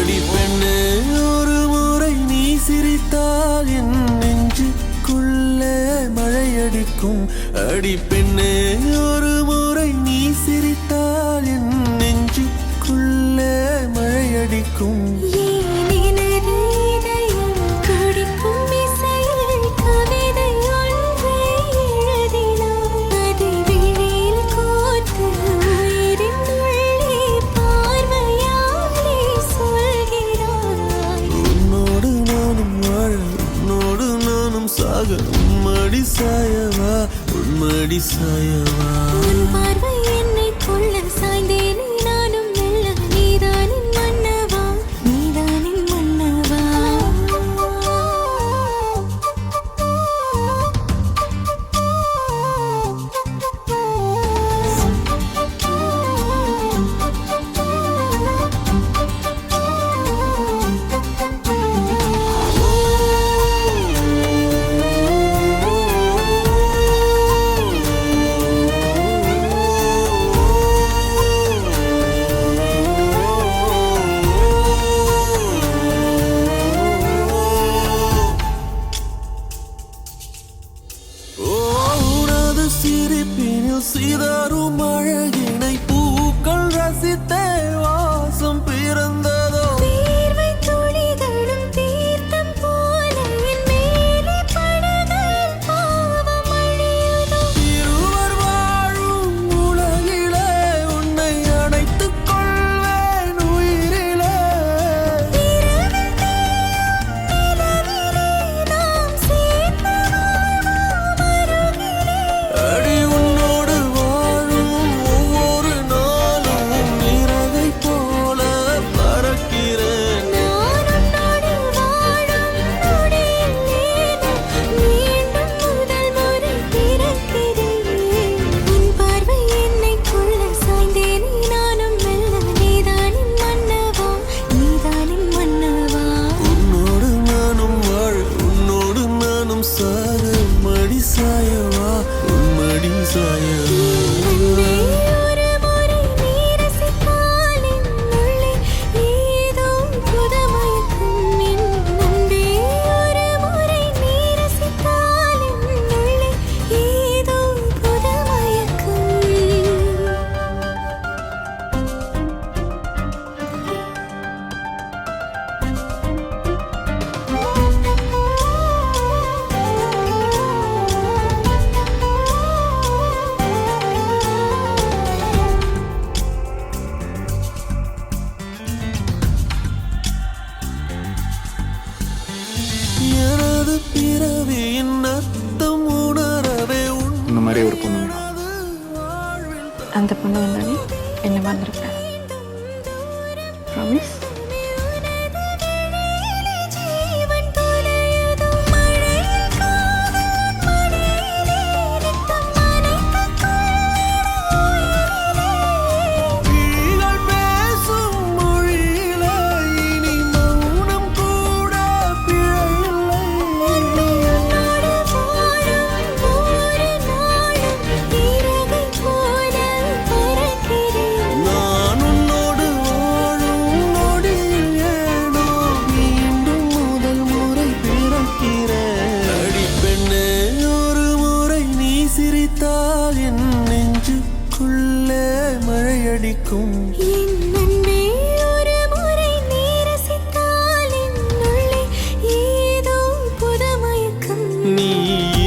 அடி பெண்ணே ஒரு முறை நீ சிரித்தால் என் நெஞ்சுக்குள்ளே மழையடிக்கும். அடி பெண்ணே ஒரு முறை நீ சிரித்தால் என் நெஞ்சுக்குள்ளே மழையடிக்கும். உம்மடி சாயவா உம்மடி சாயவா உன் பார்வை என்னை கொள்ள சாய்ந்தேனே நானும் மெல்ல நீதானின் மன்னவா நீதானின் மன்னவா. சிரிப்பினில் சிதறும் அழகினை பூக்கள் ரசித்தே வாசம் பிறந்ததோ. தீர்வை துளிகளும் தீர்த்தம் போல என் மேலே படுகையில் பாவம் அழியுதோ. இருவர் வாழும் உலகிலே உன்னை அணைத்துக் கொள்வேன் உயிரிலே. இரவில் தேயும் நிலவிலே நாம் சேர்ந்து வாழ்வோம் அருகிலே. அடி உன்னோடு வாழும் ஒவ்வொரு நாளும் நிறவை போல பறக்கிறேன். நான் உன்னோடு வாழும் நொடியில் மீண்டும் முதல் முறை பிறக்கிறேன். உன் பார்வை என்னை கொள்ள சாய்ந்தேனே நானும் மெல்ல நீதானின் மன்னவா நீதானின் மன்னவா. உன்னோடு நானும் வாழ உன்னோடு நானும் சாக மடி சாயவா உன்மடி சாயவா. அன்பே ஒரு முறை நீ ரசித்தால் என் உள்ளே ஏதோ புதுமயக்கம். என் அன்பே ஒரு முறை நீ ரசித்தால் என் உள்ளே ஏதோ புதுமயக்கம். எனது பிறவியின் அர்த்தம் உணரவே இந்த மாதிரி ஒரு பொண்ணு வேணும். வாழ்வில் அந்த பொண்ணு வந்தாலே என்ன மறந்துருப்பேன். ப்ராமிஸ். ஜீவன் தொலையுதோ மழையில் காதல் மடியிலே ரத்தம் நனைத்துக் கொள்ளும் உயிரிலே. விழிகள் பேசும் மொழியிலே இனி மௌனம் கூட பிழையில்லை. உன்னோடு வாழும் ஒவ்வொரு நாளும் இறகை போல பறக்கிறேன். நான் உன்னோடு வாழும் நொடியில் ஏனோ மீண்டும் முதல் முறை பிறக்கிறேன். அடி பெண்ணே ஒரு முறை நீ சிரித்தால் என் நெஞ்சுக்குள்ளே மழையடிக்கும். என் அன்பே ஒரு முறை நீ ரசித்தால் என் உள்ளே ஏதோ புதுமயக்கம். நீ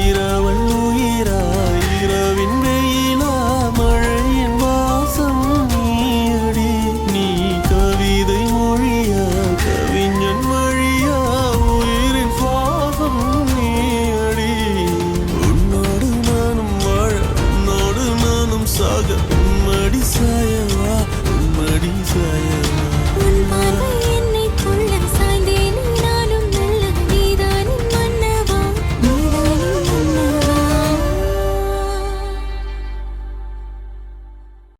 இரவல் உயிரா இரவின் வெயிலா மழையின் வாசம் நீயடி. நீ கவிதை மொழியா கவிஞன் வழியா உயிரின் சுவாசம் நீயடி. உன்னோடு நானும் வாழ உன்னோடு நானும் சாக உம்மடி சாயவா உம்மடி சாய